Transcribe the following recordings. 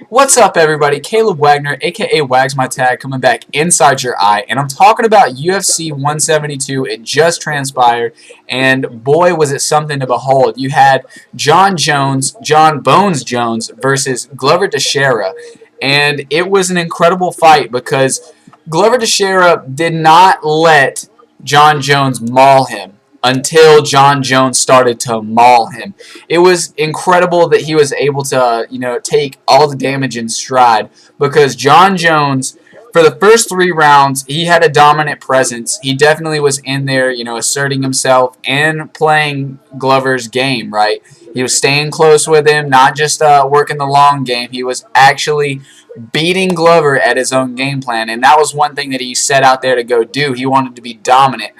What's up, everybody? Caleb Wagner, aka Wags My Tag, coming back inside your eye, and I'm talking about UFC 172. It just transpired, and boy, was it something to behold. You had John Bones Jones versus Glover Teixeira, and it was an incredible fight because Glover Teixeira did not let John Jones maul him until John Jones started to maul him. It was incredible that he was able to, take all the damage in stride because John Jones, for the first 3 rounds, he had a dominant presence. He definitely was in there, asserting himself and playing Glover's game, right? He was staying close with him, not just working the long game. He was actually beating Glover at his own game plan, and that was one thing that he set out there to go do. He wanted to be dominant.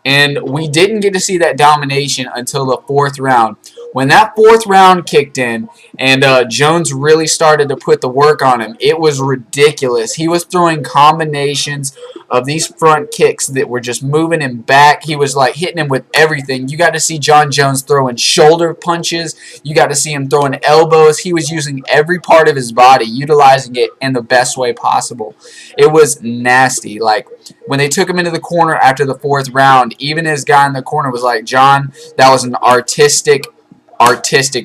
And we didn't get to see that domination until the 4th round. When that 4th round kicked in and Jones really started to put the work on him, it was ridiculous. He was throwing combinations of these front kicks that were just moving him back. He was like hitting him with everything. You got to see John Jones throwing shoulder punches. You got to see him throwing elbows. He was using every part of his body, utilizing it in the best way possible. It was nasty. Like, when they took him into the corner after the 4th round, even his guy in the corner was like, John, that was an artistic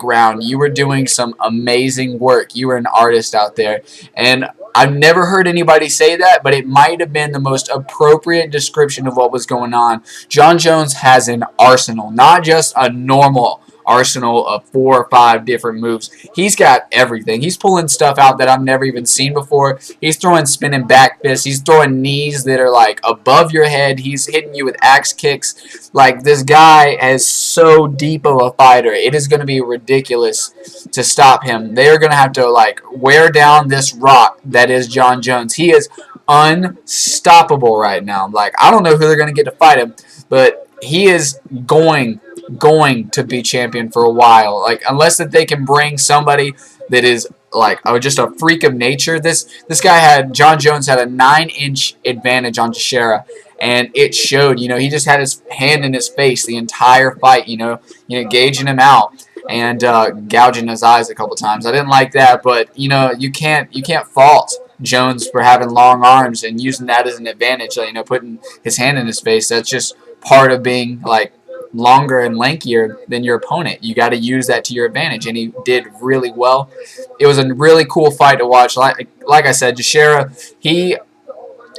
round. You were doing some amazing work. You were an artist out there. And I've never heard anybody say that, but it might have been the most appropriate description of what was going on. John Jones has an arsenal, not just a normal arsenal of 4 or 5 different moves. He's got everything. He's pulling stuff out that I've never even seen before. He's throwing spinning back fists. He's throwing knees that are like above your head. He's hitting you with axe kicks. Like, this guy is so deep of a fighter. It is going to be ridiculous to stop him. They are going to have to like wear down this rock that is John Jones. He is unstoppable right now. Like, I don't know who they're going to get to fight him, but he is going to be champion for a while. Like, unless that they can bring somebody that is like just a freak of nature. This guy John Jones had a 9-inch advantage on Teixeira, and it showed. He just had his hand in his face the entire fight. Gauging him out and gouging his eyes a couple times. I didn't like that, but you can't fault Jones for having long arms and using that as an advantage. Putting his hand in his face. That's just part of being like longer and lankier than your opponent. You got to use that to your advantage, and he did really well. It was a really cool fight to watch. Like I said, Teixeira, he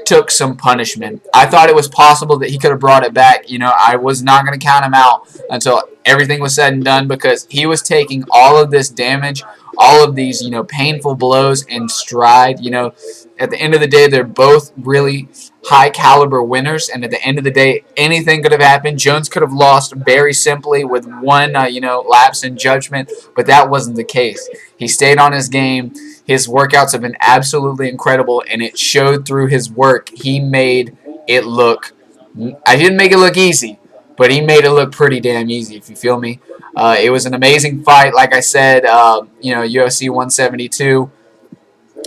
took some punishment. I thought it was possible that he could have brought it back. I was not going to count him out until everything was said and done, because he was taking all of this damage, all of these, painful blows in stride. At the end of the day, they're both really high caliber winners, and at the end of the day, anything could have happened. Jones could have lost very simply with one, lapse in judgment, but that wasn't the case. He stayed on his game. His workouts have been absolutely incredible, and it showed through his work. He made it look, I didn't make it look easy, but he made it look pretty damn easy, if you feel me. It was an amazing fight. Like I said, UFC 172,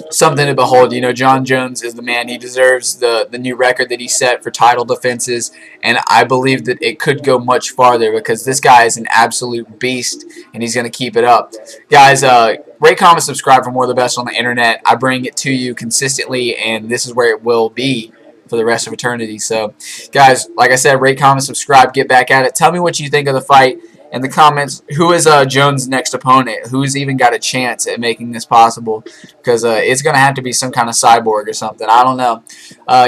something to behold. John Jones is the man. He deserves the new record that he set for title defenses, and I believe that it could go much farther because this guy is an absolute beast, and he's going to keep it up. Guys, rate, comment, subscribe for more of the best on the internet. I bring it to you consistently, and this is where it will be for the rest of eternity. So, guys, like I said, rate, comment, subscribe, get back at it. Tell me what you think of the fight in the comments. Who is Jones' next opponent? Who's even got a chance at making this possible? Because it's going to have to be some kind of cyborg or something. I don't know.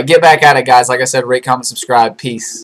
Get back at it, guys. Like I said, rate, comment, subscribe. Peace.